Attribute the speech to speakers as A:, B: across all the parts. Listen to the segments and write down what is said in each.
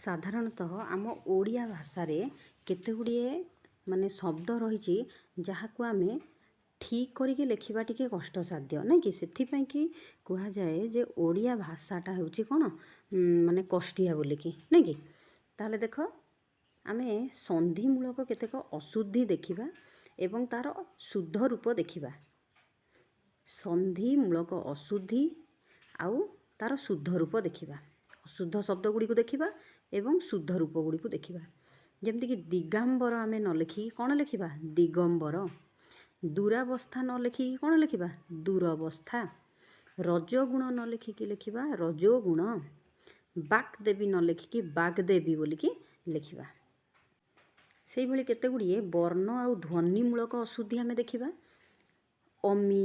A: ସାଧାରଣତଃ ଆମ ଓଡ଼ିଆ ଭାଷାରେ କେତେଗୁଡ଼ିଏ ମାନେ ଶବ୍ଦ ରହିଛି ଯାହାକୁ ଆମେ ଠିକ୍ କରିକି ଲେଖିବା ଟିକେ କଷ୍ଟସାଧ୍ୟ ନାଇଁ କି। ସେଥିପାଇଁ କି କୁହାଯାଏ ଯେ ଓଡ଼ିଆ ଭାଷାଟା ହେଉଛି କ'ଣ ମାନେ କଷ୍ଟିଆ ବୋଲିକି ନାଇଁ କି। ତାହେଲେ ଦେଖ ଆମେ ସନ୍ଧିମୂଳକ କେତେକ ଅଶୁଦ୍ଧି ଦେଖିବା ଏବଂ ତା'ର ଶୁଦ୍ଧ ରୂପ ଦେଖିବା। ସନ୍ଧିମୂଳକ ଅଶୁଦ୍ଧି ଆଉ ତା'ର ଶୁଦ୍ଧ ରୂପ ଦେଖିବା। ଅଶୁଦ୍ଧ ଶବ୍ଦ ଗୁଡ଼ିକୁ ଦେଖିବା ଏବଂ ଶୁଦ୍ଧ ରୂପ ଗୁଡ଼ିକୁ ଦେଖିବା। ଯେମିତିକି ଦିଗାମ୍ବର ଆମେ ନ ଲେଖିକି କ'ଣ ଲେଖିବା ଦିଗମ୍ବର। ଦୂରାବସ୍ଥା ନ ଲେଖିକି କ'ଣ ଲେଖିବା ଦୂରବସ୍ଥା। ରଜଗୁଣ ନ ଲେଖିକି ଲେଖିବା ରଜୋଗୁଣ। ବାକ୍ଦେବୀ ନ ଲେଖିକି ବାଗ୍ଦେବୀ ବୋଲିକି ଲେଖିବା। ସେଇଭଳି କେତେଗୁଡ଼ିଏ ବର୍ଣ୍ଣ ଆଉ ଧ୍ୱନିମୂଳକ ଅଶୁଦ୍ଧି ଆମେ ଦେଖିବା। ଅମିୟ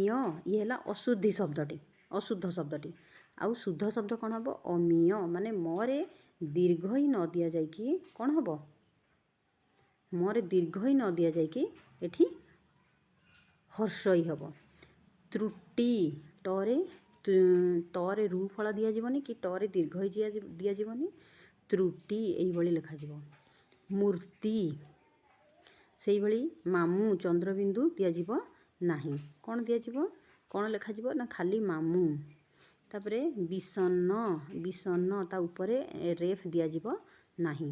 A: ଇଏ ହେଲା ଅଶୁଦ୍ଧି ଶବ୍ଦଟି, ଅଶୁଦ୍ଧ ଶବ୍ଦଟି। ଆଉ ଶୁଦ୍ଧ ଶବ୍ଦ କ'ଣ ହେବ ଅମିୟ, ମାନେ ମରେ ଦୀର୍ଘ ଇ ନ ଦିଆଯାଇକି କ'ଣ ହେବ ମରେ ଦୀର୍ଘ ଇ ନ ଦିଆଯାଇକି ଏଠି ହର୍ଷଇ ହେବ। ତ୍ରୁଟି ତରେ ରୁ ଫଳ ଦିଆଯିବନି କି ଟରେ ଦୀର୍ଘ ଇ ଦିଆଯିବନି, ତ୍ରୁଟି ଏଇଭଳି ଲେଖାଯିବ। ମୂର୍ତ୍ତି ସେଇଭଳି ମାମୁଁ ଚନ୍ଦ୍ରବିନ୍ଦୁ ଦିଆଯିବ ନାହିଁ। କ'ଣ ଦିଆଯିବ କ'ଣ ଲେଖାଯିବ ନା ଖାଲି ମାମୁଁ। ତାପରେ ବିଷଣ୍ଣ, ବିଷଣ୍ଣ ତା ଉପରେ ରେଫ ଦିଆଯିବ ନାହିଁ।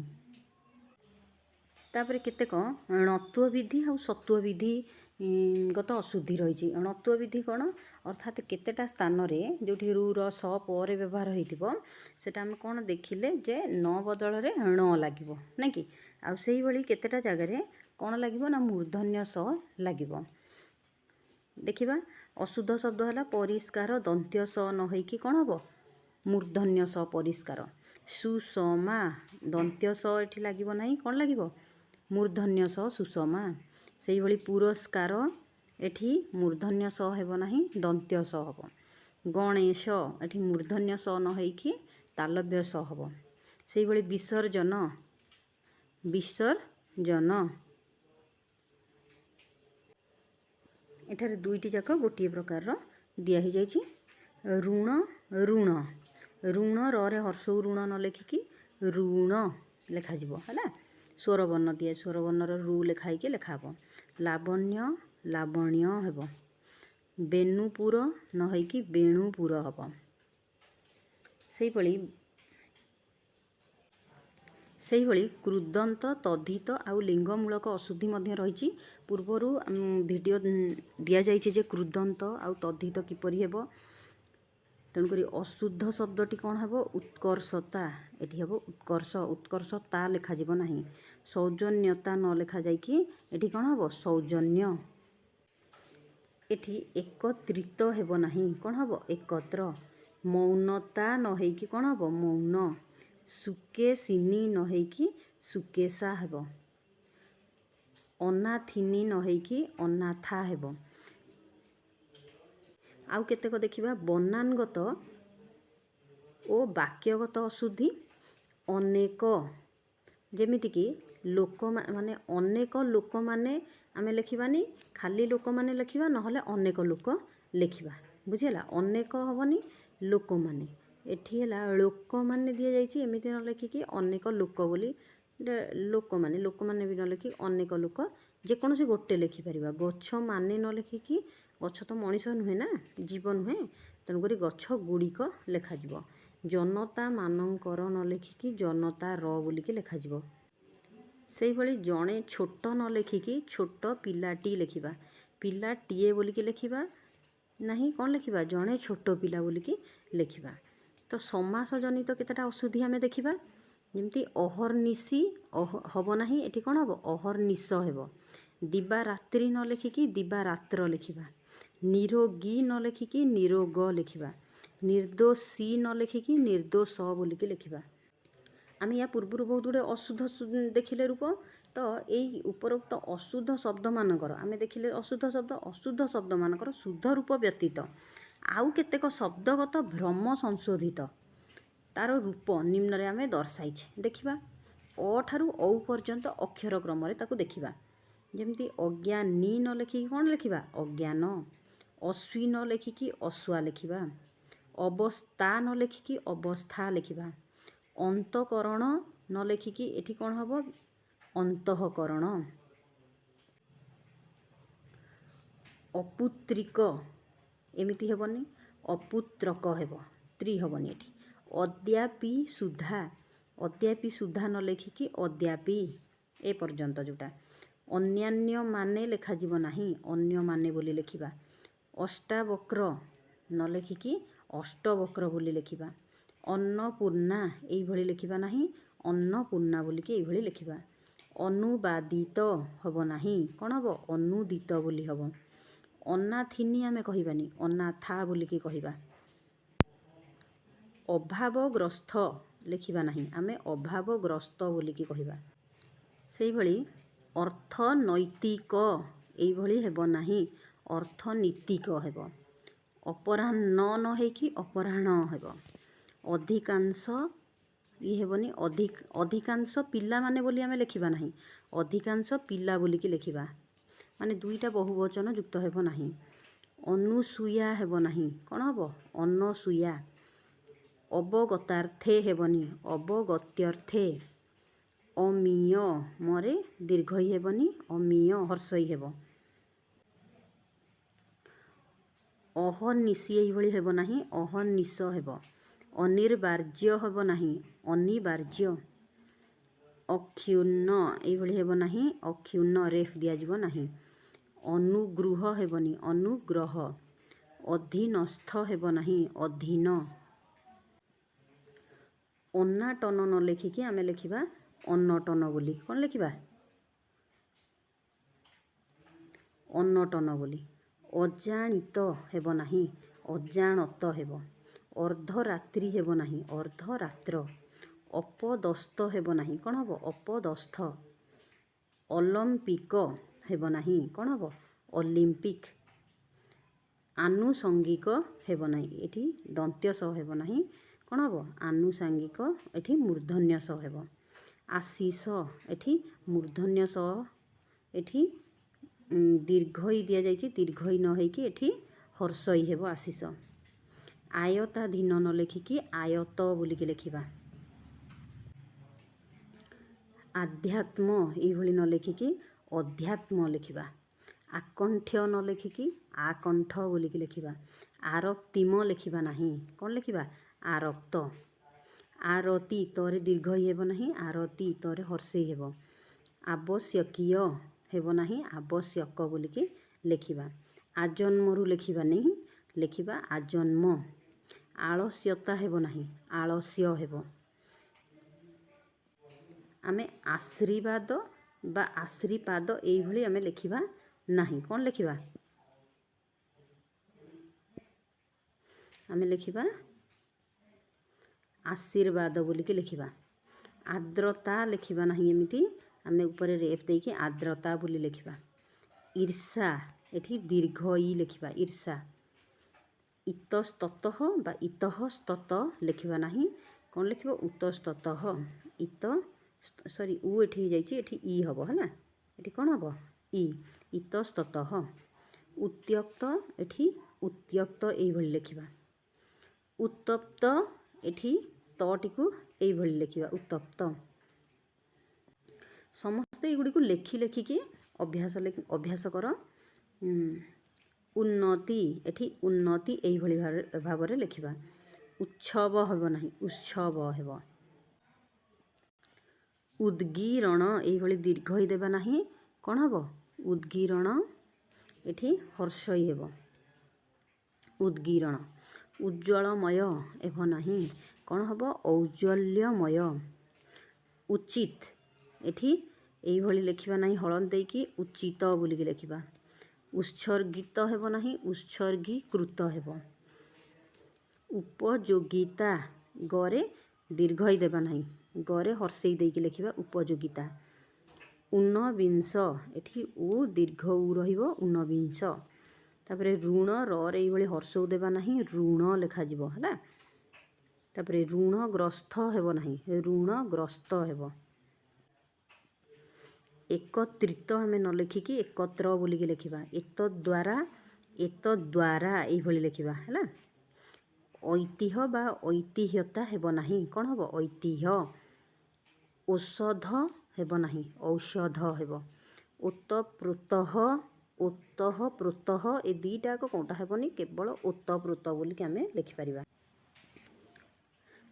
A: ତାପରେ କେତେକ ଣତ୍ୱ ବିଧି ଆଉ ସତ୍ୱ ବିଧି ଗତ ଅଶୁଦ୍ଧି ରହିଛି। ଣତ୍ୱ ବିଧି କ'ଣ ଅର୍ଥାତ୍ କେତେଟା ସ୍ଥାନରେ ଯେଉଁଠି ରୁ ର ସ ପରେ ବ୍ୟବହାର ହେଇଥିବ ସେଟା ଆମେ କ'ଣ ଦେଖିଲେ ଯେ ନ ବଦଳରେ ଣ ଲାଗିବ ନାଇଁ କି। ଆଉ ସେଇଭଳି କେତେଟା ଜାଗାରେ କ'ଣ ଲାଗିବ ନା ମୂର୍ଧନ୍ୟ ସ ଲାଗିବ। ଦେଖିବା ଅଶୁଦ୍ଧ ଶବ୍ଦ ହେଲା ପରିଷ୍କାର, ଦନ୍ତ୍ୟ ସ ନ ହେଇକି କ'ଣ ହେବ ମୂର୍ଧନ୍ୟ ସ ପରିଷ୍କାର। ସୁଷମା ଦନ୍ତ୍ୟ ସ ଏଠି ଲାଗିବ ନାହିଁ, କ'ଣ ଲାଗିବ ମୂର୍ଧନ୍ୟ ସ ସୁଷମା। ସେଇଭଳି ପୁରସ୍କାର ଏଠି ମୂର୍ଧନ୍ୟ ସ ହେବ ନାହିଁ, ଦନ୍ତ୍ୟ ସ ହେବ। ଗଣେଶ ଏଠି ମୂର୍ଧନ୍ୟ ସ ନ ହେଇକି ତାଲବ୍ୟ ସ ହେବ। ସେଇଭଳି ବିସର୍ଜନ, ବିସର୍ଜନ ଏଠାରେ ଦୁଇଟି ଯାକ ଗୋଟିଏ ପ୍ରକାରର ଦିଆ ହେଇଯାଇଛି। ଋଣ, ଋଣ, ଋଣ ରରେ ହର୍ଷଉ ଋଣ ନ ଲେଖିକି ଋଣ ଲେଖାଯିବ ହେଲା। ସ୍ୱରବର୍ଣ୍ଣ ଦିଏ, ସ୍ୱରବର୍ଣ୍ଣର ରୁ ଲେଖା ହେଇକି ଲେଖା ହେବ। ଲାବଣ୍ୟ, ଲାବଣ୍ୟ ହେବ। ବେନୁପୁର ନ ହେଇକି ବେଣୁପୁର ହେବ। ସେଇଭଳି କୃଦନ୍ତ, ତଦ୍ଧିତ ଆଉ ଲିଙ୍ଗମୂଳକ ଅଶୁଦ୍ଧି ମଧ୍ୟ ରହିଛି। ପୂର୍ବରୁ ଭିଡ଼ିଓ ଦିଆଯାଇଛି ଯେ କୃଦନ୍ତ ଆଉ ତଦ୍ଧିତ କିପରି ହେବ। ତେଣୁକରି ଅଶୁଦ୍ଧ ଶବ୍ଦଟି କ'ଣ ହେବ ଉତ୍କର୍ଷତା, ଏଠି ହେବ ଉତ୍କର୍ଷ, ଉତ୍କର୍ଷତା ଲେଖାଯିବ ନାହିଁ। ସୌଜନ୍ୟତା ନ ଲେଖାଯାଇକି ଏଠି କ'ଣ ହେବ ସୌଜନ୍ୟ। ଏଠି ଏକତ୍ରିତ ହେବ ନାହିଁ, କ'ଣ ହେବ ଏକତ୍ର। ମୌନତା ନ ହେଇକି କ'ଣ ହେବ ମୌନ। ସୁକେଶିନୀ ନ ହେଇକି ସୁକେଶା ହେବ। ଅନାଥିନୀ ନ ହେଇକି ଅନାଥା ହେବ। ଆଉ କେତେକ ଦେଖିବା ବନାନଗତ ଓ ବାକ୍ୟଗତ ଅଶୁଦ୍ଧି। ଅନେକ ଯେମିତିକି ଲୋକମାନେ, ଅନେକ ଲୋକମାନେ ଆମେ ଲେଖିବାନି, ଖାଲି ଲୋକମାନେ ଲେଖିବା, ନହେଲେ ଅନେକ ଲୋକ ଲେଖିବା, ବୁଝିହେଲା। ଅନେକ ହେବନି ଲୋକମାନେ, ଏଠି ହେଲା ଲୋକମାନେ ଦିଆଯାଇଛି, ଏମିତି ନ ଲେଖିକି ଅନେକ ଲୋକ ବୋଲି ଲୋକମାନେ, ଲୋକମାନେ ବି ନ ଲେଖି ଅନେକ ଲୋକ ଯେକୌଣସି ଗୋଟେ ଲେଖିପାରିବା। ଗଛ ମାନେ ନ ଲେଖିକି, ଗଛ ତ ମଣିଷ ନୁହେଁ ନା, ଜୀବ ନୁହେଁ, ତେଣୁକରି ଗଛ ଗୁଡ଼ିକ ଲେଖାଯିବ। ଜନତା ମାନଙ୍କର ନ ଲେଖିକି ଜନତା ର ବୋଲିକି ଲେଖାଯିବ। ସେଇଭଳି ଜଣେ ଛୋଟ ନ ଲେଖିକି ଛୋଟ ପିଲାଟି ଲେଖିବା। ପିଲାଟିଏ ବୋଲିକି ଲେଖିବା ନାହିଁ, କ'ଣ ଲେଖିବା ଜଣେ ଛୋଟ ପିଲା ବୋଲିକି ଲେଖିବା। ତ ସମାସ ଜନିତ କେତେଟା ଅଶୁଦ୍ଧି ଆମେ ଦେଖିବା। ଯେମିତି ଅହର୍ନିଶି ହେବ ନାହିଁ, ଏଠି କ'ଣ ହେବ ଅହର୍ନିଶ ହେବ। ଦିବାରାତ୍ରି ନ ଲେଖିକି ଦିବାରାତ୍ର ଲେଖିବା। ନିରୋଗୀ ନ ଲେଖିକି ନିରୋଗ ଲେଖିବା। ନିର୍ଦ୍ଦୋଷୀ ନ ଲେଖିକି ନିର୍ଦ୍ଦୋଷ ବୋଲିକି ଲେଖିବା। ଆମେ ୟା ପୂର୍ବରୁ ବହୁତ ଗୁଡ଼ିଏ ଅଶୁଦ୍ଧ ଦେଖିଲେ ରୂପ। ତ ଏଇ ଉପରୋକ୍ତ ଅଶୁଦ୍ଧ ଶବ୍ଦମାନଙ୍କର ଆମେ ଦେଖିଲେ ଅଶୁଦ୍ଧ ଶବ୍ଦମାନଙ୍କର ଶୁଦ୍ଧ ରୂପ ବ୍ୟତୀତ ଆଉ କେତେକ ଶବ୍ଦଗତ ଭ୍ରମ ସଂଶୋଧିତ ତାର ରୂପ ନିମ୍ନରେ ଆମେ ଦର୍ଶାଇଛେ। ଦେଖିବା ଅ ଠାରୁ ଔ ପର୍ଯ୍ୟନ୍ତ ଅକ୍ଷର କ୍ରମରେ ତାକୁ ଦେଖିବା। ଯେମିତି ଅଜ୍ଞାନୀ ନ ଲେଖିକି କ'ଣ ଲେଖିବା ଅଜ୍ଞାନ। ଅଶ୍ୱୀ ନ ଲେଖିକି ଅଶ୍ୱା ଲେଖିବା। ଅବସ୍ଥା ନ ଲେଖିକି ଅବସ୍ଥା ଲେଖିବା। ଅନ୍ତକରଣ न लेखिकी एठी कौन हम अंतःकरण। अपुत्रिक एमिति हेबनी अपुत्रक हेब त्री हेबनी एठी। अद्यापि सुधा न लेखिकी अद्यापि ए पर्यंत जोटा। अन्यान्य माने लेखा जीव नाही अन्य माने बोली लेखिबा। अष्टावक्र न लेखिकी अष्टवक्र बोली लेखिबा। अन्नपूर्णा एई भली लेखिबा नाही अन्नपूर्णा बोलिकी एई भली लेखिबा। अनुवादित हब नाही कौन हब अनुदित बोली हब। अनाथिनी आमे कहिबानी अनाथा बोलिकी कहिबा। अभावग्रस्त लेखिबा नाही आमे अभावग्रस्त बोलिकी कहिबा। सेई भली अर्थनैतिक एई भली हेब नाही अर्थनीतिक हेब। अपराह्न न हेकी अपराह्न हेब। अधिकांश ये हेबनी अधिकांश पिला माने बोली आमे लेखिबा नाही अधिकांश पिला बोलिकी लेखिबा। माने दुईटा बहुवचन युक्त हेब नाही। अनुसूया हेब नाही कौन हब अनसूया। अवगतार्थे हेबनी अवगत्यर्थे। अमीय मरे दीर्घई हेबनी अमीय हर्षई हेब। अहर्निशी एई भली हेब नाही अहर्निश हेब। अनिर्बार्य हेब नाही अनिबार्य। अक्षुण्ण एई भली हेब नाही अक्षुण्ण रेफ दिया जिवो नाही। अनुगृह हेबनी अनुग्रह। अधीनस्थ हेब नाही अधीन। अनाटन न लेखिकी आमे लेखिबा अनटन बोली कौन लेखिबा अनटन बोली। अजाणित हेब नाही अजाणत हेब। अर्धरात्रि हेब नाही अर्धरात्र। अपदस्थ हेब नाही कौन हब अपदस्थ। ओलंपिक हेब नाही कौन हब ओलंपिक। आनुषंगिक हेब नाही एठी दंत्य स हेब नहीं कौन हब आनुषंगिक एठी मूर्धन्य स हेब। आशीष एठी मूर्धन्य स एठी दीर्घई दिया जाइछि दीर्घई न हेकी एठी हर्षई हेब आशीष। आयताधीन न लेखिकी आयत बोलिकी लेखिबा। आध्यात्म एई भली न लेखिकी अध्यात्म लेखिबा। आकंठ्य न लेखिकी आकंठ बोलिकी लेखिबा। आरक्तिम लेखिबा नाही कौन लेखिबा आरक्त। आरती तरे दीर्घई हेब नाही आरती तरे हर्षई हेब। आवश्यकीय हेब नाही आवश्यक बोलिकी लेखिबा। आजन्मरु लेखिबा नहीं लेखिबा आजन्म। आलस्यता हेब नाही आलस्य हेब। आमे आशीर्वाद बा आश्रीपाद एई भली आमे लेखिबा नाही कौन लेखिबा आमे लेखिबा आशीर्वाद बोलिकी लेखिबा। आर्द्रता लेखिबा नाही एमिति आमे ऊपर रेफ देकी आर्द्रता बोली लेखिबा। ईर्षा एठी दीर्घई लेखिबा ईर्षा। इतस्ततः बा इतस्तत लेखिबा नाही कौन लेखिबा उतस्ततः। इत सॉरी उ एठी जाइछि एठी ई हबो हैला एठी कौन हबो ई इतस्ततः। उत्यक्त एठी उत्यक्त एई भली लेखिबा। उत्तप्त एठी तटिकु एई भली लेखिबा उत्तप्त। समस्त एगुडी लेखि लेखिकी अभ्यास कर। उन्नति एठी उन्नति एई भली भाବରେ लेखिबा। उत्सव हेब नाही उत्सव हेब। उद्गीरण एई भली दीर्घई देबा नाही कौन हबो उद्गीरण एठी हर्षई हेब। उद्गीरण। उज्ज्वलमय हेब नाही कौन हबो औज्ज्वल्यमय। उचित एठी एई भली लेखिबा नाही हळद देकी उचित बोलिकी लेखिबा। उत्सर्गित हेब नाही उत्सर्गीकृत हेब। उपयोगिता गरे दीर्घई देबा नाही गरे हर्षई देकी लेखिबा उपयोगिता। ऊनविंश एठी उ दीर्घ उ रहिबो ऊनविंश। तापरे ऋण रे एई भली हर्षौ देबा नाही ऋण लेखा जिवो हैला। तापरे ऋणग्रस्त हेब नाही ऋणग्रस्त हेब। एकत्रित आमे न लेखिकी एकत्र बोलिकी लेखिबा। एतद्वारा एई भली लेखिबा हैला। ऐतिह्य बा ऐतिह्यता हेब नाही कौन हबो ऐतिह्य। ଔଷଧ ହେବ ନାହିଁ, ଔଷଧ ହେବ। ଓତପ୍ରୋତଃ, ଓତଃପ୍ରୋତଃ, ଏ ଦୁଇଟାକ କେଉଁଟା ହେବନି, କେବଳ ଓତପ୍ରୋତ ବୋଲିକି ଆମେ ଲେଖିପାରିବା।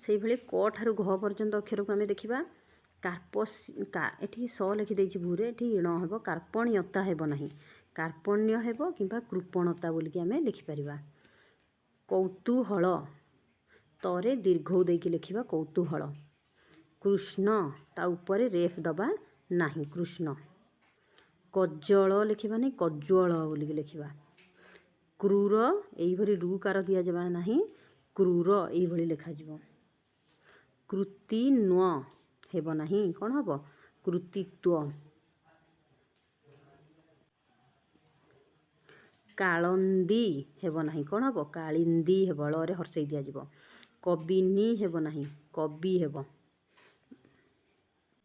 A: ସେଇଭଳି କ ଠାରୁ ଘ ପର୍ଯ୍ୟନ୍ତ ଅକ୍ଷରକୁ ଆମେ ଦେଖିବା। ଏଠି ସ ଲେଖିଦେଇଛି ଭୂରେ, ଏଠି ଣ ହେବ। କାର୍ପଣ୍ୟତା ହେବ ନାହିଁ, କାର୍ପଣ୍ୟ ହେବ କିମ୍ବା କୃପଣତା ବୋଲିକି ଆମେ ଲେଖିପାରିବା। କୌତୂହଳ, ତରେ ଦୀର୍ଘ ଦେଇକି ଲେଖିବା କୌତୂହଳ। କୃଷ୍ଣ, ତା ଉପରେ ରେଫ ଦେବା ନାହିଁ, କୃଷ୍ଣ। କଜ୍ଜଳ ଲେଖିବାନି, କଜ୍ୱଳ ବୋଲିକି ଲେଖିବା। କ୍ରୂର, ଏଇଭଳି ରୁକାର ଦିଆଯିବା ନାହିଁ, କ୍ରୂର ଏଇଭଳି ଲେଖାଯିବ। କୃତିନ୍ୱ ହେବ ନାହିଁ, କ'ଣ ହେବ, କୃତିତ୍ୱ। କାଳନ୍ଦୀ ହେବ ନାହିଁ, କ'ଣ ହେବ, କାଳିନ୍ଦୀ ହେବ, ଳରେ ହର୍ଷେଇ ଦିଆଯିବ। କବିନୀ ହେବ ନାହିଁ, କବି ହେବ,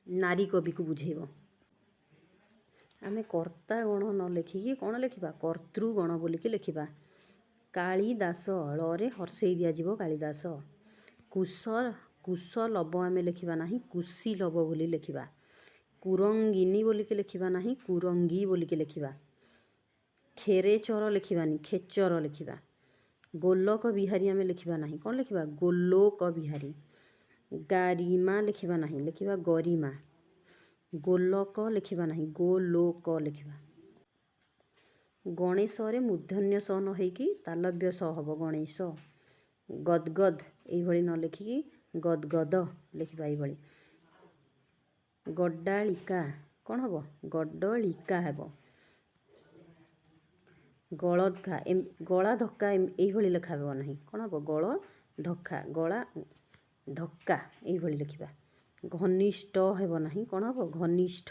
A: ନାରୀ କବିକୁ ବୁଝେଇବ। ଆମେ କର୍ତ୍ତା ଗଣ ନ ଲେଖିକି କ'ଣ ଲେଖିବା, କର୍ତ୍ତୃଗଣ ବୋଲିକି ଲେଖିବା। କାଳିଦାସ, ଳରେ ହର୍ଷେଇ ଦିଆଯିବ କାଳିଦାସ। କୁଶଲବ ଆମେ ଲେଖିବା ନାହିଁ, କୁଶୀଲବ ବୋଲି ଲେଖିବା। କୁରଙ୍ଗିନୀ ବୋଲିକି ଲେଖିବା ନାହିଁ, କୁରଙ୍ଗୀ ବୋଲିକି ଲେଖିବା। ଖେରେଚର ଲେଖିବାନି, ଖେଚର ଲେଖିବା। ଗୋଲକ ବିହାରୀ ଆମେ ଲେଖିବା ନାହିଁ, କ'ଣ ଲେଖିବା, ଗୋଲୋକ ବିହାରୀ। ଗାରିମା ଲେଖିବା ନାହିଁ, ଲେଖିବା ଗରିମା। ଗୋଲକ ଲେଖିବା ନାହିଁ, ଗୋଲୋକ ଲେଖିବା। ଗଣେଶରେ ମୂର୍ଧନ୍ୟ ସ ନ ହେଇକି ତାଲବ୍ୟ ସ ହେବ, ଗଣେଶ। ଗଦଗଦ, ଏଇଭଳି ନ ଲେଖିକି ଗଦଗଦ ଲେଖିବା ଏଇଭଳି। ଗଡ୍ଡାଳିକା, କ'ଣ ହେବ, ଗଡ୍ଡଳିକା ହେବ। ଗଳଧକ୍କା, ଗଳା ଧକ୍କା ଏଇଭଳି ଲେଖା ହେବ ନାହିଁ, କ'ଣ ହେବ, ଗଳ ଧକ୍କା, ଗଳା ଧକ୍କା ଏଇଭଳି ଲେଖିବା। ଘନିଷ୍ଠ ହେବ ନାହିଁ, କ'ଣ ହେବ, ଘନିଷ୍ଠ।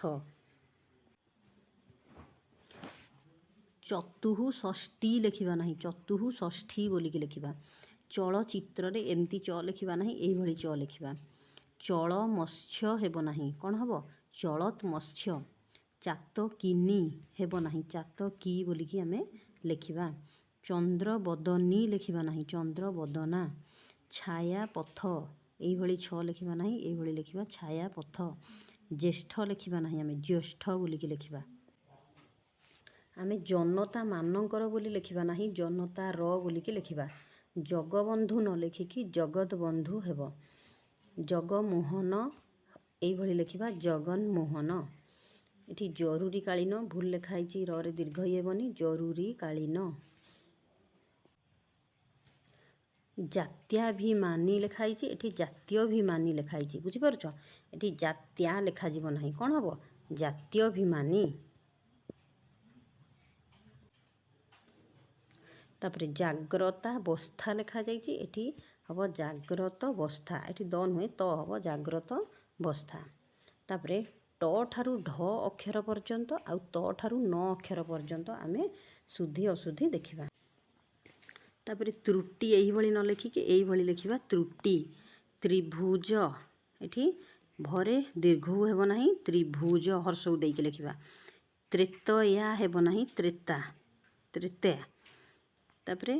A: ଚତୁଃଷଷ୍ଠୀ ଲେଖିବା ନାହିଁ, ଚତୁଃଷଷ୍ଠୀ ବୋଲିକି ଲେଖିବା। ଚଳଚିତ୍ରରେ ଏମିତି ଚ ଲେଖିବା ନାହିଁ, ଏଇଭଳି ଚ ଲେଖିବା। ଚଳ ମତ୍ସ୍ୟ ହେବ ନାହିଁ, କ'ଣ ହେବ, ଚଳତ୍ ମତ୍ସ୍ୟ। ଚାତକିନୀ ହେବ ନାହିଁ, ଚାତକୀ ବୋଲିକି ଆମେ ଲେଖିବା। ଚନ୍ଦ୍ରବଦନୀ ଲେଖିବା ନାହିଁ, ଚନ୍ଦ୍ରବଦନା। ଛାୟାପଥ, ଏଇଭଳି ଛ ଲେଖିବା ନାହିଁ, ଏଇଭଳି ଲେଖିବା ଛାୟାପଥ। ଜ୍ୟେଷ୍ଠ ଲେଖିବା ନାହିଁ, ଆମେ ଜ୍ୟେଷ୍ଠ ବୋଲିକି ଲେଖିବା। ଆମେ ଜନତା ମାନଙ୍କର ବୋଲି ଲେଖିବା ନାହିଁ, ଜନତାର ବୋଲିକି ଲେଖିବା। ଜଗବନ୍ଧୁ ନ ଲେଖିକି ଜଗତବନ୍ଧୁ ହେବ। ଜଗମୋହନ, ଏଇଭଳି ଲେଖିବା ଜଗନ୍ମୋହନ। ଏଠି ଜରୁରୀକାଳୀନ ଭୁଲ ଲେଖା ହେଇଛି, ରରେ ଦୀର୍ଘ ହେବନି, ଜରୁରୀକାଳୀନ। ଜାତ୍ୟାଭିମାନୀ ଲେଖା ହେଇଛି, ଏଠି ଜାତୀୟଭିମାନୀ ଲେଖା ହେଇଛି, ବୁଝିପାରୁଛ। ଏଠି ଜାତ୍ୟା ଲେଖାଯିବ ନାହିଁ, କ'ଣ ହେବ, ଜାତୀୟଭିମାନୀ। ତାପରେ ଜାଗ୍ରତାବସ୍ଥା ଲେଖାଯାଇଛି, ଏଠି ହେବ ଜାଗ୍ରତ ବସ୍ଥା, ଏଠି ଦ ନୁହେଁ ତ ହେବ ଜାଗ୍ରତ ବସ୍ଥା। ତାପରେ ଟ ଠାରୁ ଢ ଅକ୍ଷର ପର୍ଯ୍ୟନ୍ତ ଆଉ ତ ଠାରୁ ନ ଅକ୍ଷର ପର୍ଯ୍ୟନ୍ତ ଆମେ ଶୁଦ୍ଧି ଅଶୁଦ୍ଧି ଦେଖିବା। ତାପରେ ତ୍ରୁଟି ଏଇଭଳି ନ ଲେଖିକି ଏଇଭଳି ଲେଖିବା ତ୍ରୁଟି। ତ୍ରିଭୁଜ, ଏଠି ଭରେ ଦୀର୍ଘ ହେବ ନାହିଁ, ତ୍ରିଭୁଜ ହର୍ଷକୁ ଦେଇକି ଲେଖିବା। ତ୍ରେତୟା ହେବ ନାହିଁ, ତ୍ରେତା, ତ୍ରେତୟା। ତାପରେ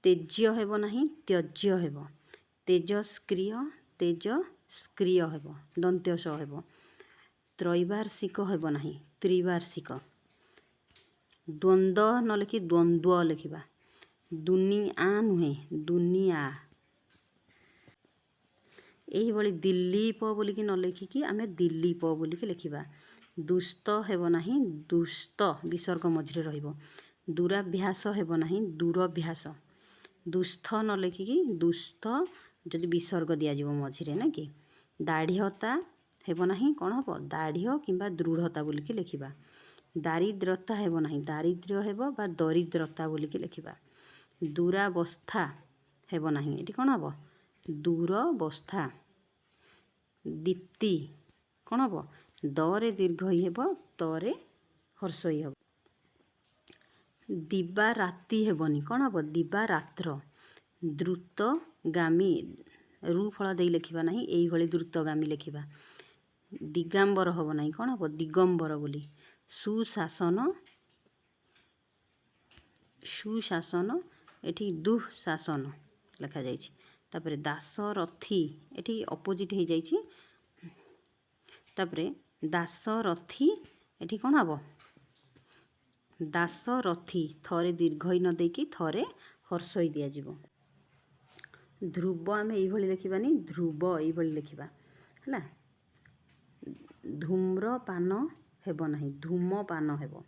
A: ତେଜ୍ୟ ହେବ ନାହିଁ, ତ୍ୟଜ୍ୟ ହେବ। ତେଜସ୍କ୍ରିୟ, ତେଜସ୍କ୍ରିୟ ହେବ, ଦନ୍ତ୍ୟ ସ ହେବ। ତ୍ରୈବାର୍ଷିକ ହେବ ନାହିଁ, ତ୍ରିବାର୍ଷିକ। ଦ୍ୱନ୍ଦ୍ୱ ନ ଲେଖି ଦ୍ୱନ୍ଦ୍ୱ ଲେଖିବା। ଦୁନିଆ ନୁହେଁ, ଦୁନିଆ। ଏହିଭଳି ଦିଲ୍ଲୀପ ବୋଲିକି ନ ଲେଖିକି ଆମେ ଦିଲ୍ଲୀପ ବୋଲିକି ଲେଖିବା। ଦୁସ୍ତ ହେବ ନାହିଁ, ଦୁସ୍ତ ବିସର୍ଗ ମଝିରେ ରହିବ। ଦୂରାଭ୍ୟାସ ହେବ ନାହିଁ, ଦୂରଭ୍ୟାସ। ଦୁସ୍ଥ ନ ଲେଖିକି ଦୁସ୍ଥ ଯଦି ବିସର୍ଗ ଦିଆଯିବ ମଝିରେ, ନା କି। ଦାଢ଼୍ୟତା ହେବ ନାହିଁ, କ'ଣ ହେବ, ଦାଢ଼୍ୟ କିମ୍ବା ଦୃଢ଼ତା ବୋଲିକି ଲେଖିବା। ଦାରିଦ୍ରତା ହେବ ନାହିଁ, ଦାରିଦ୍ର୍ୟ ହେବ ବା ଦରିଦ୍ରତା ବୋଲିକି ଲେଖିବା। ଦୂରାବସ୍ଥା ହେବ ନାହିଁ, ଏଠି କ'ଣ ହେବ, ଦୂରବସ୍ଥା। ଦୀପ୍ତି, କ'ଣ ହେବ, ଦରେ ଦୀର୍ଘ ହେବ, ତରେ ହର୍ଷଇ ହେବ। ଦିବାରାତି ହେବନି, କ'ଣ ହେବ, ଦିବାରାତ୍ର। ଦ୍ରୁତଗାମୀ, ରୁ ଫଳ ଦେଇ ଲେଖିବା ନାହିଁ, ଏଇଭଳି ଦ୍ରୁତଗାମୀ ଲେଖିବା। ଦିଗାମ୍ବର ହେବ ନାହିଁ, କ'ଣ ହେବ, ଦିଗମ୍ବର ବୋଲି। ସୁଶାସନ, ସୁଶାସନ, ଏଠି ଦୁଃଶାସନ ଲେଖାଯାଇଛି। ତାପରେ ଦାଶରଥୀ, ଏଠି ଅପୋଜିଟ୍ ହେଇଯାଇଛି, तापरे दासरथी एठी कौन हम दासरथी थरे दीर्घई न देकी थरे हर्षई दिज्व। ध्रुव आम ये लिखानी ध्रुव ये लिखा है। धूम्रपान हेब नहीं धूमपान हेब।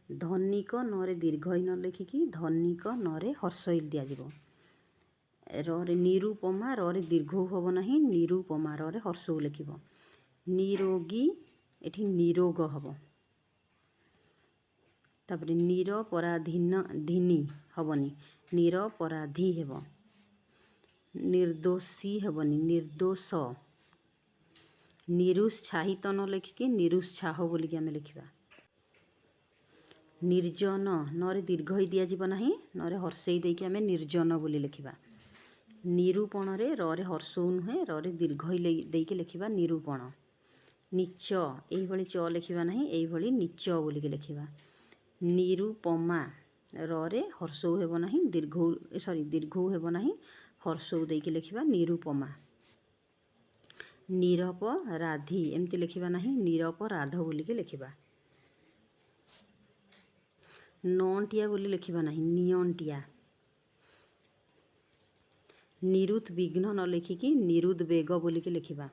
A: धनिक नरे दीर्घई न लिखिकी धनिक नरे हर्षई दिज्व। रे निरूपमा रे दीर्घ हम नहीं निरूपमा रे हर्षऊ लिख। निरोगी एठी निरोग हम। तापर निरपराधिनी हेनी निरपराधी हेब। निर्दोषी हेबनी निर्दोष। निरुत्साहित न लिखिकी निरुत्साह बोलिकी आम लिखा। निर्जन नरे दीर्घई दिज्व नहीं नरे हर्षई देकी आम निर्जन बोली लिखा। निरूपण रे रे हर्षऊ नुहे रे दीर्घई देकी लिखा निरूपण। नीच यही च लिखा नहीं यही नीच बोलिकी लिखा। निरूपमा रे हर्षऊ हेब नहीं दीर्घ सॉरी दीर्घऊ हेब नहीं हर्षऊ देकी लिखा निरूपमा। निरपराधी एमती लिखा नहीं निरपराध बोलिकी लिखा। नौंटिया बोली लिखा नहीं नियंटिया। निरुद्विघ्न न लिखिकी निरुद्वेग बोलिकी लिखा।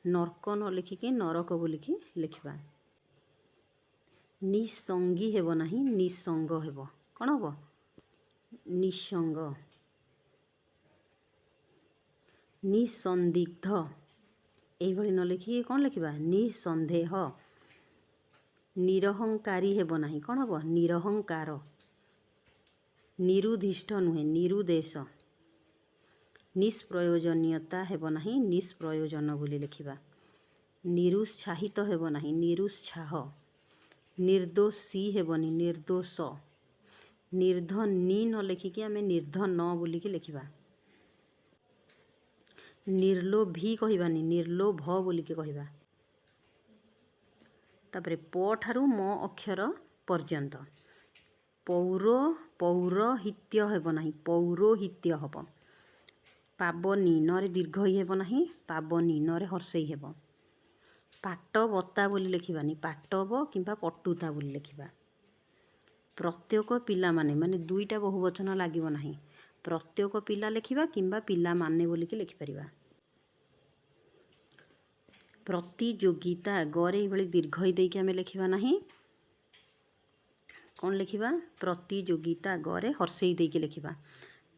A: नर्क न लिखिकी नरक बोलिकी लिखा। निसंगी हेब नहीं निसंग हेब। कौन हम निसंग। निसंदिग्ध यही न लिखिकी कौन लिखा निसंदेह। निरहंकारी हेब नहीं कौन हम निरहंकार। निरुद्धिष्ट नुहे निरुदेश। निष्प्रयोजनीयता हेब नहीं निष्प्रयोजन बोली लिखा। निरुत्साहित हेब नहीं निरुत्साह। निर्दोषी हेबनी निर्दोष। निर्धनी न लिखिकी आम निर्धन बोलिकी लिखा। निर्लोभी कहबानी निर्लोभ बोलिकी कहबा। तापरे प ठारू म अक्षर पर्यंत पौरोहित्य हेब नहीं पौरोहित्य हम। पावनी नरे दीर्घई हेब नहीं पावनी नरे हर्षई हेब। पाटवता बोली लिखिबानी पाटव किंबा पटुता बोली लिखा। प्रत्येक पिला माने दुईटा बहुवचन लागिब नहीं प्रत्येक पिला लिखा किंबा पिला माने बोलिकी लिखिपर। प्रतियोगिता गरे ये दीर्घई देकी आम लिखा नहीं कौन लिखा प्रतियोगिता गरे हर्षई देकी लिखा।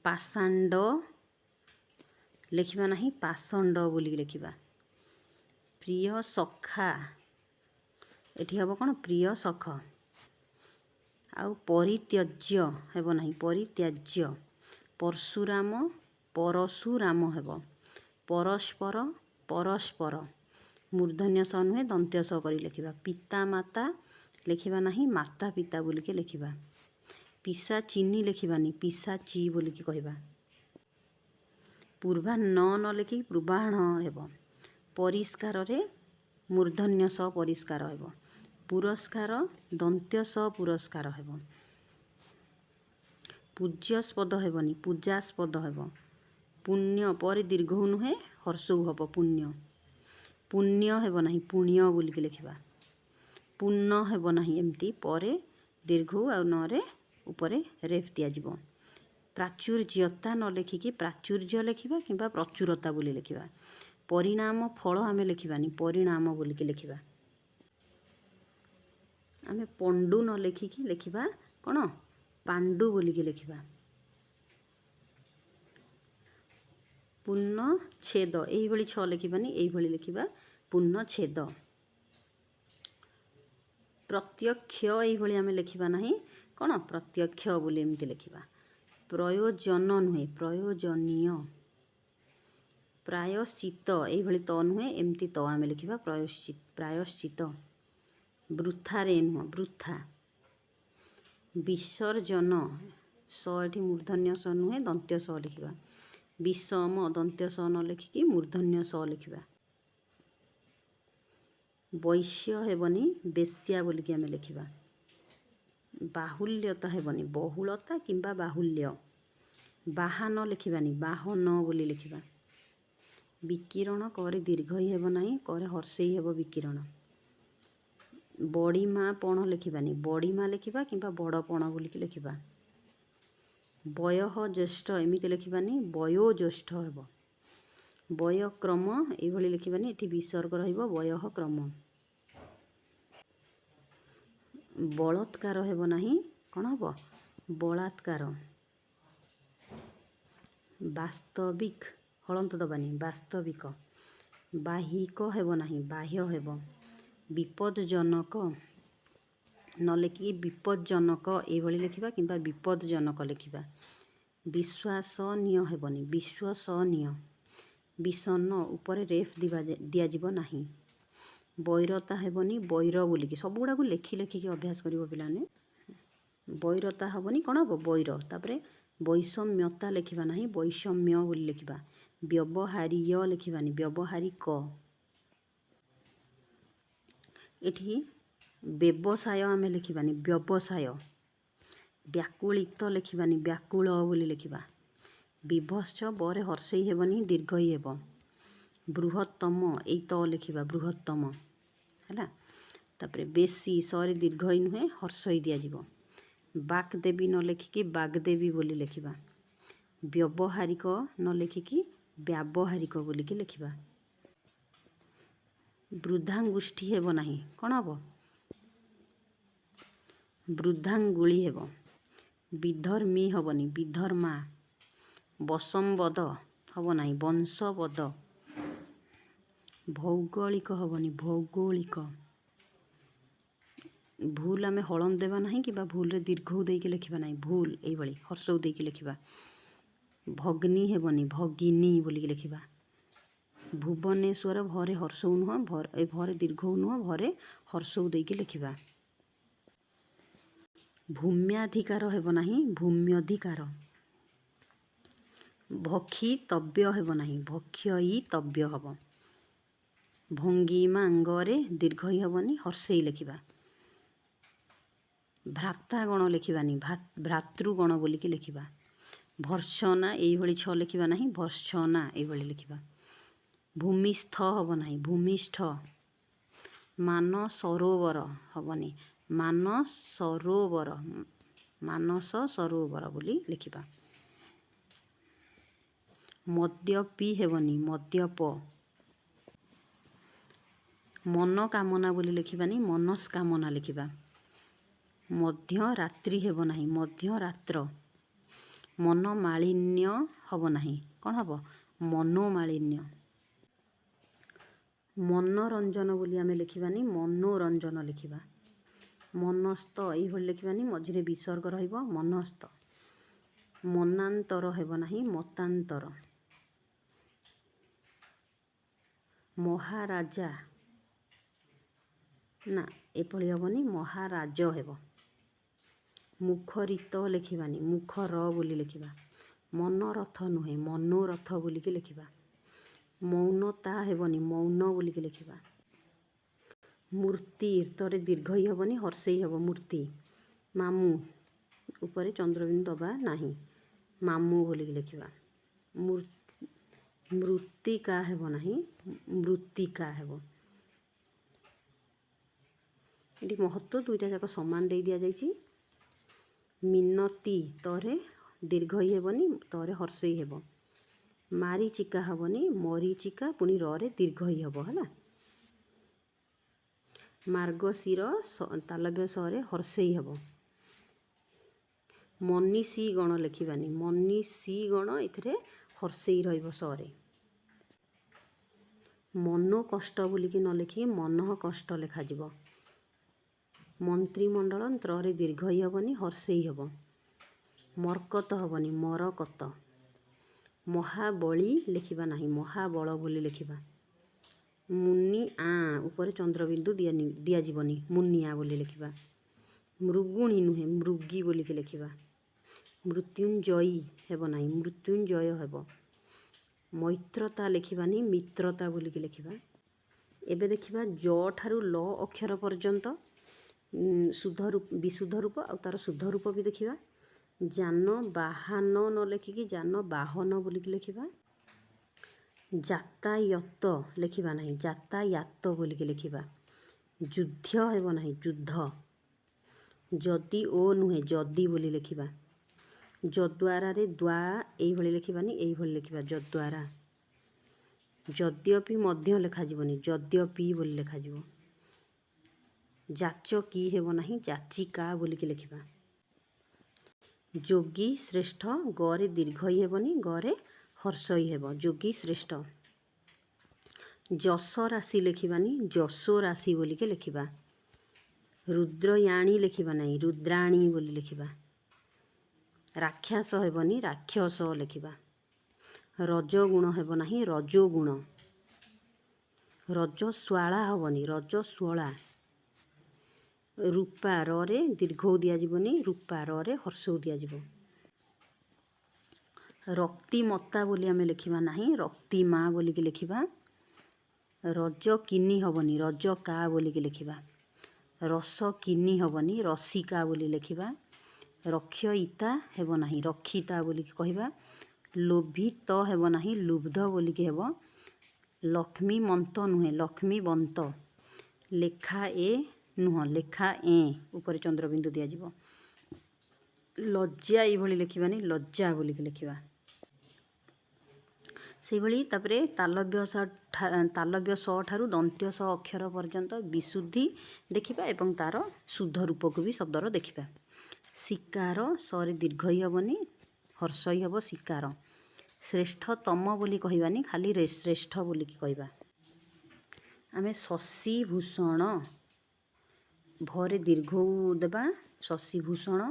A: पाषांड लिखा नहीं पाषंड बोलिकी लिखा। प्रिय सखा एठी हम कौन प्रिय सख। आउ परित्यज्य हेब नहीं परित्याज्य। परशुराम परशुराम हेब। परस्पर परस्पर मूर्धन्य स नुहे दंत्य स कर लिखा। पिता माता लिखा नहीं माता पिता बोलिकी लिखा। पिसा चीनी लिखबानी पिसाची बोलिकी कहबा। पूर्वाह्न न लिखिकी पूर्वाह्न हेब। परिष्कार रे मूर्धन्य स परिष्कार हेब। पुरस्कार दंत्य स पुरस्कार हेब। पूज्यस्पद हेबनी पूजास्पद हेब। पुण्य पर दीर्घ नुहे हर्षऊ हम पुण्य। पुण्य हेब नहीं पुण्य बोलिकी लिखा। पुण्य हेब नहीं एमती पर दीर्घ आ न उपरे रेफ दिज्व। प्राचुर्यता न लिखिकी प्राचुर्य लिखा कि प्रचुरता बोली लिखा। परिणाम फल आम लिखबानी परिणाम बोलिकी लिखा। आम पंडु न लिखिकी लिखा कौन पांडु बोलिकी लिखा। पूर्णछेद यही छ लिखबानी यही लिखा पूर्णछेद। प्रत्यक्ष यही आम लिखा नहीं कौन प्रत्यक्ष बोली एमती लिखा। प्रयोजन नुहे प्रयोजनीय। प्रायश्चित यही त नुहे एमती त आम लिखा प्रायश्चित। वृथा रे नुह वृथा। विसर्जन स एठी मूर्धन्य स नुहे दंत्य स लिखा। विषम दंत्य स न लिखिकी मूर्धन्य स लिखा। वैश्य हेबनी बेश्या बोलिकी आम लिखा। बाहुल्यता हेबनी बहुलता किंबा बाहुल्य। बाहान लिखबानी बाहन बोली लिखा। ବିକିରଣ କରେ ଦୀର୍ଘଇ ହେବ ନାହିଁ, କରେ ହର୍ଷେଇ ହେବ ବିକିରଣ। ବଡ଼ି ମା ପଣ ଲେଖିବାନି, ବଡ଼ି ମା ଲେଖିବା କିମ୍ବା ବଡ଼ ପଣ ବୋଲିକି ଲେଖିବା। ବୟଃ ଜ୍ୟେଷ୍ଠ ଏମିତି ଲେଖିବାନି, ବୟୋଜ୍ୟେଷ୍ଠ ହେବ। ବୟକ୍ରମ ଏଇଭଳି ଲେଖିବାନି, ଏଠି ବିସର୍ଗ ରହିବ ବୟଃ କ୍ରମ। ବଳତ୍କାର ହେବ ନାହିଁ, କ'ଣ ହେବ? ବଳାତ୍କାର। ବାସ୍ତବିକ ହଳନ୍ତ ଦେବାନି, ବାସ୍ତବିକ। ବାହିକ ହେବ ନାହିଁ, ବାହ୍ୟ ହେବ। ବିପଦଜନକ ନ ଲେଖିକି ବିପଦଜନକ ଏଇଭଳି ଲେଖିବା କିମ୍ବା ବିପଦଜନକ ଲେଖିବା। ବିଶ୍ୱାସନୀୟ ହେବନି, ବିଶ୍ୱସନୀୟ। ବିଷଣ୍ଣ ଉପରେ ରେଫ୍ ଦିଆଯିବ ନାହିଁ। ବୈରତା ହେବନି, ବୈର ବୋଲିକି ସବୁଗୁଡ଼ାକୁ ଲେଖି ଲେଖିକି ଅଭ୍ୟାସ କରିବ ପିଲାମାନେ। ବୈରତା ହେବନି, କ'ଣ ହେବ? ବୈର। ତାପରେ ବୈଷମ୍ୟତା ଲେଖିବା ନାହିଁ, ବୈଷମ୍ୟ ବୋଲି ଲେଖିବା। ବ୍ୟବହାରୀୟ ଲେଖିବାନି, ବ୍ୟବହାରିକ। ଏଠି ବ୍ୟବସାୟ ଆମେ ଲେଖିବାନି, ବ୍ୟବସାୟ। ବ୍ୟାକୁଳିତ ଲେଖିବାନି, ବ୍ୟାକୁଳ ବୋଲି ଲେଖିବା। ବିଭତ୍ସ ବରେ ହର୍ଷେଇ ହେବନି, ଦୀର୍ଘଇ ହେବ। ବୃହତ୍ତମ ଏଇ ତ ଲେଖିବା, ବୃହତ୍ତମ ହେଲା। ତାପରେ ବେଶୀ ସରେ ଦୀର୍ଘଇ ନୁହେଁ, ହର୍ଷଇ ଦିଆଯିବ। ବାଗ୍ଦେବୀ ନ ଲେଖିକି ବାଗ୍ଦେବୀ ବୋଲି ଲେଖିବା। ବ୍ୟବହାରିକ ନ ଲେଖିକି ବ୍ୟାବହାରିକ ବୋଲିକି ଲେଖିବା। ବୃଦ୍ଧାଙ୍ଗୁଷ୍ଠୀ ହେବ ନାହିଁ, କ'ଣ ହେବ? ବୃଦ୍ଧାଙ୍ଗୁଳି ହେବ। ବିଧର୍ମୀ ହେବନି, ବିଧର୍ମା। ବଶମ୍ବଦ ହେବ ନାହିଁ, ବଂଶବଦ। ଭୌଗୋଳିକ ହେବନି, ଭୌଗୋଳିକ। ଭୁଲ ଆମେ ହଳନ୍ତ ଦେବା ନାହିଁ କିମ୍ବା ଭୁଲରେ ଦୀର୍ଘଉ ଦେଇକି ଲେଖିବା ନାହିଁ, ଭୁଲ ଏଇଭଳି ହର୍ଷଉ ଦେଇକି ଲେଖିବା। ଭଗ୍ନୀ ହେବନି, ଭଗିନୀ ବୋଲିକି ଲେଖିବା। ଭୁବନେଶ୍ୱର ଭରେ ହର୍ଷଉ ନୁହଁ, ଏ ଭରେ ଦୀର୍ଘଉ ନୁହଁ, ଭରେ ହର୍ଷଉ ଦେଇକି ଲେଖିବା। ଭୂମ୍ୟାଧିକାର ହେବ ନାହିଁ, ଭୂମ୍ୟଧିକାର। ଭକ୍ଷିତବ୍ୟ ହେବ ନାହିଁ, ଭକ୍ଷୟିତବ୍ୟ ହେବ। ଭଙ୍ଗିମାଙ୍ଗରେ ଦୀର୍ଘଇ ହେବନି, ହର୍ଷେଇ ଲେଖିବା। ଭ୍ରାତାଗଣ ଲେଖିବାନି, ଭ୍ରାତୃଗଣ ବୋଲିକି ଲେଖିବା। ଭର୍ତ୍ସନା ଏଇଭଳି ଛ ଲେଖିବା ନାହିଁ, ଭର୍ତ୍ସନା ଏଇଭଳି ଲେଖିବା। ଭୂମିଷ୍ଠ ହେବ ନାହିଁ, ଭୂମିଷ୍ଠ। ମାନସରୋବର ହେବନି, ମାନସରୋବର, ମାନସ ସରୋବର ବୋଲି ଲେଖିବା। ମଦ୍ୟପି ହେବନି, ମଦ୍ୟପ। ମନକାମନା ବୋଲି ଲେଖିବାନି, ମନସ୍କାମନା ଲେଖିବା। ମଧ୍ୟରାତ୍ରି ହେବ ନାହିଁ, ମଧ୍ୟରାତ୍ର। ମନମାଳିନ୍ୟ ହେବ ନାହିଁ, କ'ଣ ହେବ? ମନୋମାଳିନ୍ୟ। ମନୋରଞ୍ଜନ ବୋଲି ଆମେ ଲେଖିବାନି, ମନୋରଞ୍ଜନ ଲେଖିବା। ମନସ୍ଥ ଏଇଭଳି ଲେଖିବାନି, ମଝିରେ ବିସର୍ଗ ରହିବ, ମନସ୍ଥ। ମନାନ୍ତର ହେବ ନାହିଁ, ମତାନ୍ତର। ମହାରାଜା ନା ଏଭଳି ହେବନି, ମହାରାଜ ହେବ। ମୁଖରିତ ଲେଖିବାନି, ମୁଖର ବୋଲି ଲେଖିବା। ମନୋରଥ ନୁହେଁ, ମନୋରଥ ବୋଲିକି ଲେଖିବା। ମୌନତା ହେବନି, ମୌନ ବୋଲିକି ଲେଖିବା। ମୂର୍ତ୍ତି ତରେ ଦୀର୍ଘଇ ହେବନି, ହର୍ଷେଇ ହେବ, ମୂର୍ତ୍ତି। ମାମୁଁ ଉପରେ ଚନ୍ଦ୍ରବିନ୍ଦୁ ଦେବା ନାହିଁ, ମାମୁଁ ବୋଲିକି ଲେଖିବା। ମୃତ୍ତିକା ହେବ ନାହିଁ, ମୃତ୍ତିକା ହେବ। ଏଠି ମହତ୍ତ୍ୱ ଦୁଇଟା ଯାକ ସମାନ ଦେଇ ଦିଆଯାଇଛି। ମିନତି ତରେ ଦୀର୍ଘଇ ହେବନି, ତରେ ହର୍ଷେଇ ହେବ। ମାରିଚିକା ହେବନି, ମରିଚିକା, ପୁଣି ରରେ ଦୀର୍ଘଇ ହେବ ହେଲା। ମାର୍ଗଶିର ତାଲବ୍ୟ ସରେ ହର୍ଷେଇ ହେବ। ମନୀଷୀ ଗଣ ଲେଖିବାନି, ମନୀଷୀ ଗଣ ଏଥିରେ ହର୍ଷେଇ ରହିବ ସରେ। ମନୋକଷ୍ଟ ବୋଲିକି ନ ଲେଖିକି ମନଃ କଷ୍ଟ ଲେଖାଯିବ। ମନ୍ତ୍ରିମଣ୍ଡଳ ତ୍ରରେ ଦୀର୍ଘଇ ହେବନି, ହର୍ଷେଇ ହେବ। ମର୍କତ ହେବନି, ମରକତ। ମହାବଳୀ ଲେଖିବା ନାହିଁ, ମହାବଳ ବୋଲି ଲେଖିବା। ମୁନିଆ ଉପରେ ଚନ୍ଦ୍ରବିନ୍ଦୁ ଦିଆଯିବନି, ମୁନିଆ ବୋଲି ଲେଖିବା। ମୃଗୁଣୀ ନୁହେଁ, ମୃଗୀ ବୋଲିକି ଲେଖିବା। ମୃତ୍ୟୁଞ୍ଜୟୀ ହେବ ନାହିଁ, ମୃତ୍ୟୁଞ୍ଜୟ ହେବ। ମୈତ୍ରତା ଲେଖିବାନି, ମିତ୍ରତା ବୋଲିକି ଲେଖିବା। ଏବେ ଦେଖିବା ଜ ଠାରୁ ଲ ଅକ୍ଷର ପର୍ଯ୍ୟନ୍ତ ବିଶୁଦ୍ଧ ରୂପ ଆଉ ତାର ଶୁଦ୍ଧ ରୂପ ବି ଦେଖିବା। ଯାନ ବାହାନ ନ ଲେଖିକି ଯାନ ବାହନ ବୋଲିକି ଲେଖିବା। ଯାତାୟତ ଲେଖିବା ନାହିଁ, ଯାତାୟାତ ବୋଲିକି ଲେଖିବା। ଯୁଦ୍ଧ ହେବ ନାହିଁ, ଯୁଦ୍ଧ। ଯଦି ଓ ନୁହେଁ, ଯଦି ବୋଲି ଲେଖିବା। ଯଦ୍ୱାରାରେ ଦ୍ୱା ଏଇଭଳି ଲେଖିବାନି, ଏଇଭଳି ଲେଖିବା ଯଦ୍ୱାରା। ଯଦ୍ୟପି ମଧ୍ୟ ଲେଖାଯିବନି, ଯଦ୍ୟପି ବୋଲି ଲେଖାଯିବ। ଯାଚକି ହେବ ନାହିଁ, ଯାଚିକା ବୋଲିକି ଲେଖିବା। ଯୋଗୀ ଶ୍ରେଷ୍ଠ, ଗରେ ଦୀର୍ଘଇ ହେବନି, ଗରେ ହର୍ଷଇ ହେବ, ଯୋଗୀ ଶ୍ରେଷ୍ଠ। ଯଶ ରାଶି ଲେଖିବାନି, ଯଶୋ ରାଶି ବୋଲିକି ଲେଖିବା। ରୁଦ୍ରୟାଣୀ ଲେଖିବା ନାହିଁ, ରୁଦ୍ରାଣୀ ବୋଲି ଲେଖିବା। ରାକ୍ଷାସ ହେବନି, ରାକ୍ଷସ ଲେଖିବା। ରଜଗୁଣ ହେବ ନାହିଁ, ରଜୋଗୁଣ। ରଜସ୍ୱାଳା ହେବନି, ରଜସ୍ୱଳା। ରୂପା ରରେ ଦୀର୍ଘଉ ଦିଆଯିବନି, ରୂପା ରରେ ହର୍ଷଉ ଦିଆଯିବ। ରକ୍ତିମତା ବୋଲି ଆମେ ଲେଖିବା ନାହିଁ, ରକ୍ତିମା ବୋଲିକି ଲେଖିବା। ରଜକିନି ହେବନି, ରଜକା ବୋଲିକି ଲେଖିବା। ରସକିନି ହେବନି, ରସିକା ବୋଲି ଲେଖିବା। ରକ୍ଷୟିତା ହେବ ନାହିଁ, ରକ୍ଷିତା ବୋଲିକି କହିବା। ଲୋଭିତ ହେବ ନାହିଁ, ଲୁବ୍ଧ ବୋଲିକି ହେବ। ଲକ୍ଷ୍ମୀମନ୍ତ ନୁହେଁ, ଲକ୍ଷ୍ମୀବନ୍ତ। ଲେଖା ଏ ନୁହଁ, ଲେଖା ଏଁ, ଉପରେ ଚନ୍ଦ୍ରବିନ୍ଦୁ ଦିଆଯିବ। ଲଜ୍ଜା ଏଇଭଳି ଲେଖିବାନି, ଲଜ୍ଜା ବୋଲିକି ଲେଖିବା। ସେଇଭଳି ତାପରେ ତାଲବ୍ୟ ସ ଠାରୁ ଦନ୍ତ୍ୟ ସ ଅକ୍ଷର ପର୍ଯ୍ୟନ୍ତ ବିଶୁଦ୍ଧି ଦେଖିବା ଏବଂ ତାର ଶୁଦ୍ଧ ରୂପକୁ ବି ଶବ୍ଦର ଦେଖିବା। ଶିକାର, ସରେ ଦୀର୍ଘଇ ହେବନି, ହର୍ଷଇ ହେବ, ଶିକାର। ଶ୍ରେଷ୍ଠତମ ବୋଲି କହିବାନି, ଖାଲି ଶ୍ରେଷ୍ଠ ବୋଲିକି କହିବା। ଆମେ ଶଶିଭୂଷଣ, ଭରେ ଦୀର୍ଘଉ ଦେବା, ଶଶିଭୂଷଣ।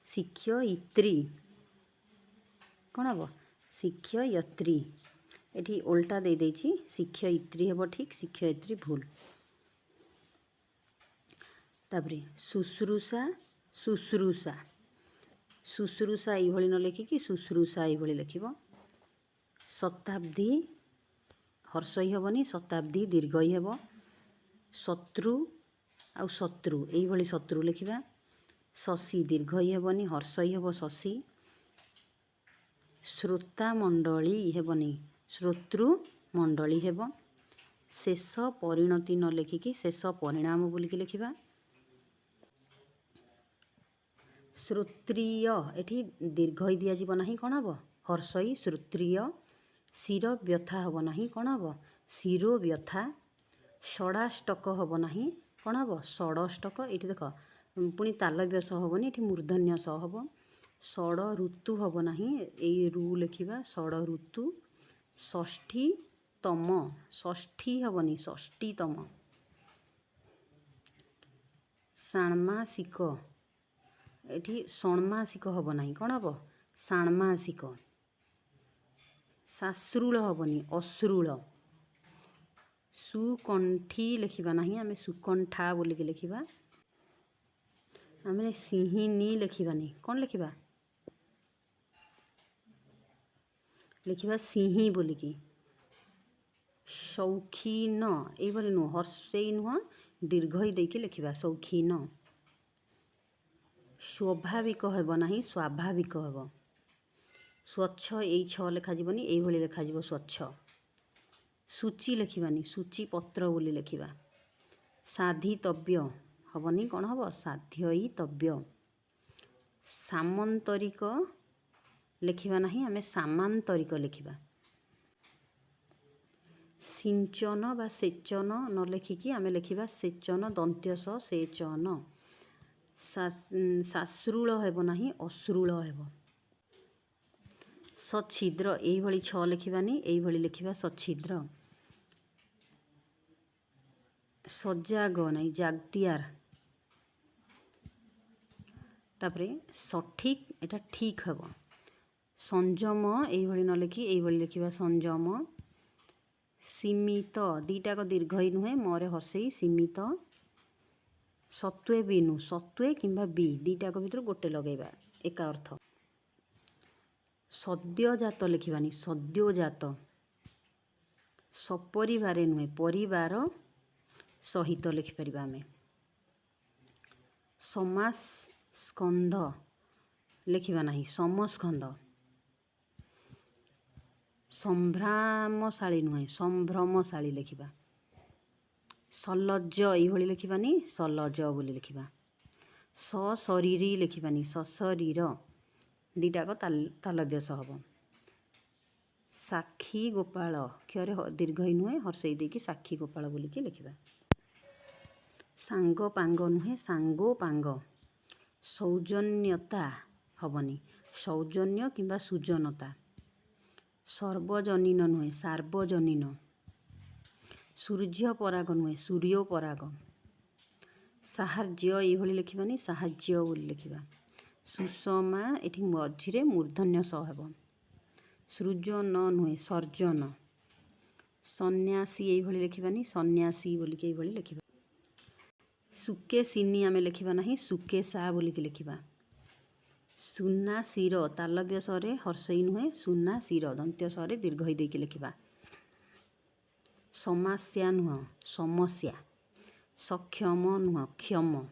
A: ଶିକ୍ଷୟିତ୍ରୀ କ'ଣ ହେବ, ଶିକ୍ଷୟତ୍ରୀ। ଏଠି ଓଲଟା ଦେଇଦେଇଛି, ଶିକ୍ଷୟିତ୍ରୀ ହେବ ଠିକ୍, ଶିକ୍ଷୟିତ୍ରୀ ଭୁଲ। ତାପରେ ଶୁଶ୍ରୂଷା, ଶୁଶ୍ରୂଷା। ଶୁଶ୍ରୂଷା ଏଇଭଳି ନ ଲେଖିକି ଶୁଶ୍ରୂଷା ଏଇଭଳି ଲେଖିବ। ଶତାବ୍ଦୀ, ହର୍ଷଇ ହେବନି, ଶତାବ୍ଦୀ ଦୀର୍ଘଇ ହେବ। ଶତ୍ରୁ ଆଉ ଶତ୍ରୁ ଏଇଭଳି ଶତ୍ରୁ ଲେଖିବା। ଶଶୀ ଦୀର୍ଘଇ ହେବନି, ହର୍ଷଇ ହେବ, ଶଶୀ। ଶ୍ରୋତାମଣ୍ଡଳୀ ହେବନି, ଶ୍ରୋତୃମଣ୍ଡଳୀ ହେବ। ଶେଷ ପରିଣତି ନ ଲେଖିକି ଶେଷ ପରିଣାମ ବୋଲିକି ଲେଖିବା। ଶ୍ରୋତ୍ରିୟ, ଏଠି ଦୀର୍ଘଇ ଦିଆଯିବ ନାହିଁ, କ'ଣ ହେବ, ହର୍ଷଇ, ଶ୍ରୋତ୍ରିୟ। ଶିର ବ୍ୟଥା ହେବ ନାହିଁ, କ'ଣ ହେବ, ଶିରୋବ୍ୟଥା। ଷଡ଼ାଷ୍ଟକ ହେବ ନାହିଁ, କ'ଣ ହେବ, ଷଡ଼ଷ୍ଟକ। ଏଇଠି ଦେଖ ପୁଣି ତାଲବ୍ୟ ସ ହେବନି, ଏଠି ମୂର୍ଧନ୍ୟ ସ ହେବ। ଷଡ଼ ଋତୁ ହେବ ନାହିଁ, ଏଇ ଋ ଲେଖିବା, ଷଡ଼ ଋତୁ। ଷଷ୍ଠୀତମ, ଷଷ୍ଠୀ ହେବନି, ଷଷ୍ଠୀତମ। ଷାଣ୍ମାସିକ, ଏଠି ଷଣ୍ମାସିକ ହେବ ନାହିଁ, କ'ଣ ହେବ, ଷାଣ୍ମାସିକ। ଶାଶ୍ରୁଳ ହେବନି, ଅଶ୍ରୁଳ। ସୁକଣ୍ଠୀ ଲେଖିବା ନାହିଁ, ଆମେ ସୁକଣ୍ଠା ବୋଲିକି ଲେଖିବା। ଆମେ ସିଂହିନୀ ଲେଖିବାନି, କ'ଣ ଲେଖିବା, ଲେଖିବା ସିଂହୀ ବୋଲିକି। ସୌଖୀନ ଏଇଭଳି ନୁହଁ, ହର୍ଷେଇ ନୁହଁ, ଦୀର୍ଘଇ ଦେଇକି ଲେଖିବା, ସୌଖୀନ। ସ୍ୱାଭାବିକ ହେବ ନାହିଁ, ସ୍ୱାଭାବିକ ହେବ। ସ୍ୱଚ୍ଛ, ଏଇ ଛ ଲେଖାଯିବନି, ଏଇଭଳି ଲେଖାଯିବ ସ୍ୱଚ୍ଛ। ସୂଚି ଲେଖିବାନି, ସୂଚୀପତ୍ର ବୋଲି ଲେଖିବା। ସାଧିତବ୍ୟ ହେବନି, କ'ଣ ହେବ, ସାଧ୍ୟୟିତବ୍ୟ। ସାମନ୍ତରିକ ଲେଖିବା ନାହିଁ, ଆମେ ସାମାନ୍ତରିକ ଲେଖିବା। ସିଞ୍ଚନ ବା ସେଚନ ନ ଲେଖିକି ଆମେ ଲେଖିବା ସେଚନ, ଦନ୍ତ୍ୟ ସ, ସେଚନ। ସାଶ୍ରୁଳ ହେବ ନାହିଁ, ଅଶ୍ରୁଳ ହେବ। ସଚ୍ଛିଦ୍ର, ଏଇଭଳି ଛ ଲେଖିବାନି, ଏଇଭଳି ଲେଖିବା, ସଚ୍ଛିଦ୍ର। ସଜାଗ ନାହିଁ, ଜାଗତିଆର। ତାପରେ ସଠିକ୍, ଏଇଟା ଠିକ୍ ହେବ। ସଂଯମ ଏଇଭଳି ନ ଲେଖି ଏଇଭଳି ଲେଖିବା, ସଂଯମ। ସୀମିତ, ଦୁଇଟାକ ଦୀର୍ଘଇ ନୁହେଁ, ମରେ ହର୍ଷେଇ, ସୀମିତ। ସତ୍ୱେ ବି ନୁ, ସତ୍ୱେ କିମ୍ବା ବି ଦୁଇଟାକ ଭିତରୁ ଗୋଟେ ଲଗେଇବା, ଏକା ଅର୍ଥ। ସଦ୍ୟଜାତ ଲେଖିବାନି, ସଦ୍ୟଜାତ। ସପରିବାରେ ନୁହେଁ, ପରିବାର ସହିତ ଲେଖିପାରିବା ଆମେ। ସମାସ୍କନ୍ଧ ଲେଖିବା ନାହିଁ, ସମସ୍କନ୍ଧ। ସମ୍ଭ୍ରାମଶାଳୀ ନୁହେଁ, ସମ୍ଭ୍ରମଶାଳୀ ଲେଖିବା। ସଲଜ ଏଇଭଳି ଲେଖିବାନି, ସଲଜ ବୋଲି ଲେଖିବା। ସଶରୀରୀ ଲେଖିବାନି, ସଶରୀର। ଦୁଇଟାକ ତାଲବ୍ୟ ସହ ହେବ। ସାକ୍ଷୀ ଗୋପାଳ, କ୍ଷରେ ଦୀର୍ଘଇ ନୁହେଁ, ହର୍ଷଇ ଦେଇକି ସାକ୍ଷୀ ଗୋପାଳ ବୋଲିକି ଲେଖିବା। ସାଙ୍ଗ ପାଙ୍ଗ ନୁହେଁ, ସାଙ୍ଗୋ ପାଙ୍ଗ। ସୌଜନ୍ୟତା ହେବନି, ସୌଜନ୍ୟ କିମ୍ବା ସୁଜନତା। ସର୍ବଜନୀନ ନୁହେଁ, ସାର୍ବଜନୀନ। ସୂର୍ଯ୍ୟ ପରାଗ ନୁହେଁ, ସୂର୍ଯ୍ୟ ପରାଗ। ସାହାଯ୍ୟ ଏଇଭଳି ଲେଖିବାନି, ସାହାଯ୍ୟ ବୋଲି ଲେଖିବା। ସୁଷମା ଏଠି ମଝିରେ ମୂର୍ଧନ୍ୟ ସ ହେବ। ସୃଜନ ନୁହେଁ, ସର୍ଜନ। ସନ୍ନ୍ୟାସୀ ଏଇଭଳି ଲେଖିବାନି, ସନ୍ନ୍ୟାସୀ ବୋଲିକି ଏଇଭଳି ଲେଖିବା। ସୁକେଶିନୀ ଆମେ ଲେଖିବା ନାହିଁ, ସୁକେଶା ବୋଲିକି ଲେଖିବା। ସୁନା ଶିର ତାଲବ୍ୟ ସରେ ହର୍ଷଇ ନୁହେଁ, ସୁନା ଶିର ଦନ୍ତ୍ୟ ସରେ ଦୀର୍ଘଇ ଦେଇକି ଲେଖିବା। ସମାସ୍ୟା ନୁହଁ, ସମସ୍ୟା। ସକ୍ଷମ ନୁହଁ, କ୍ଷମ।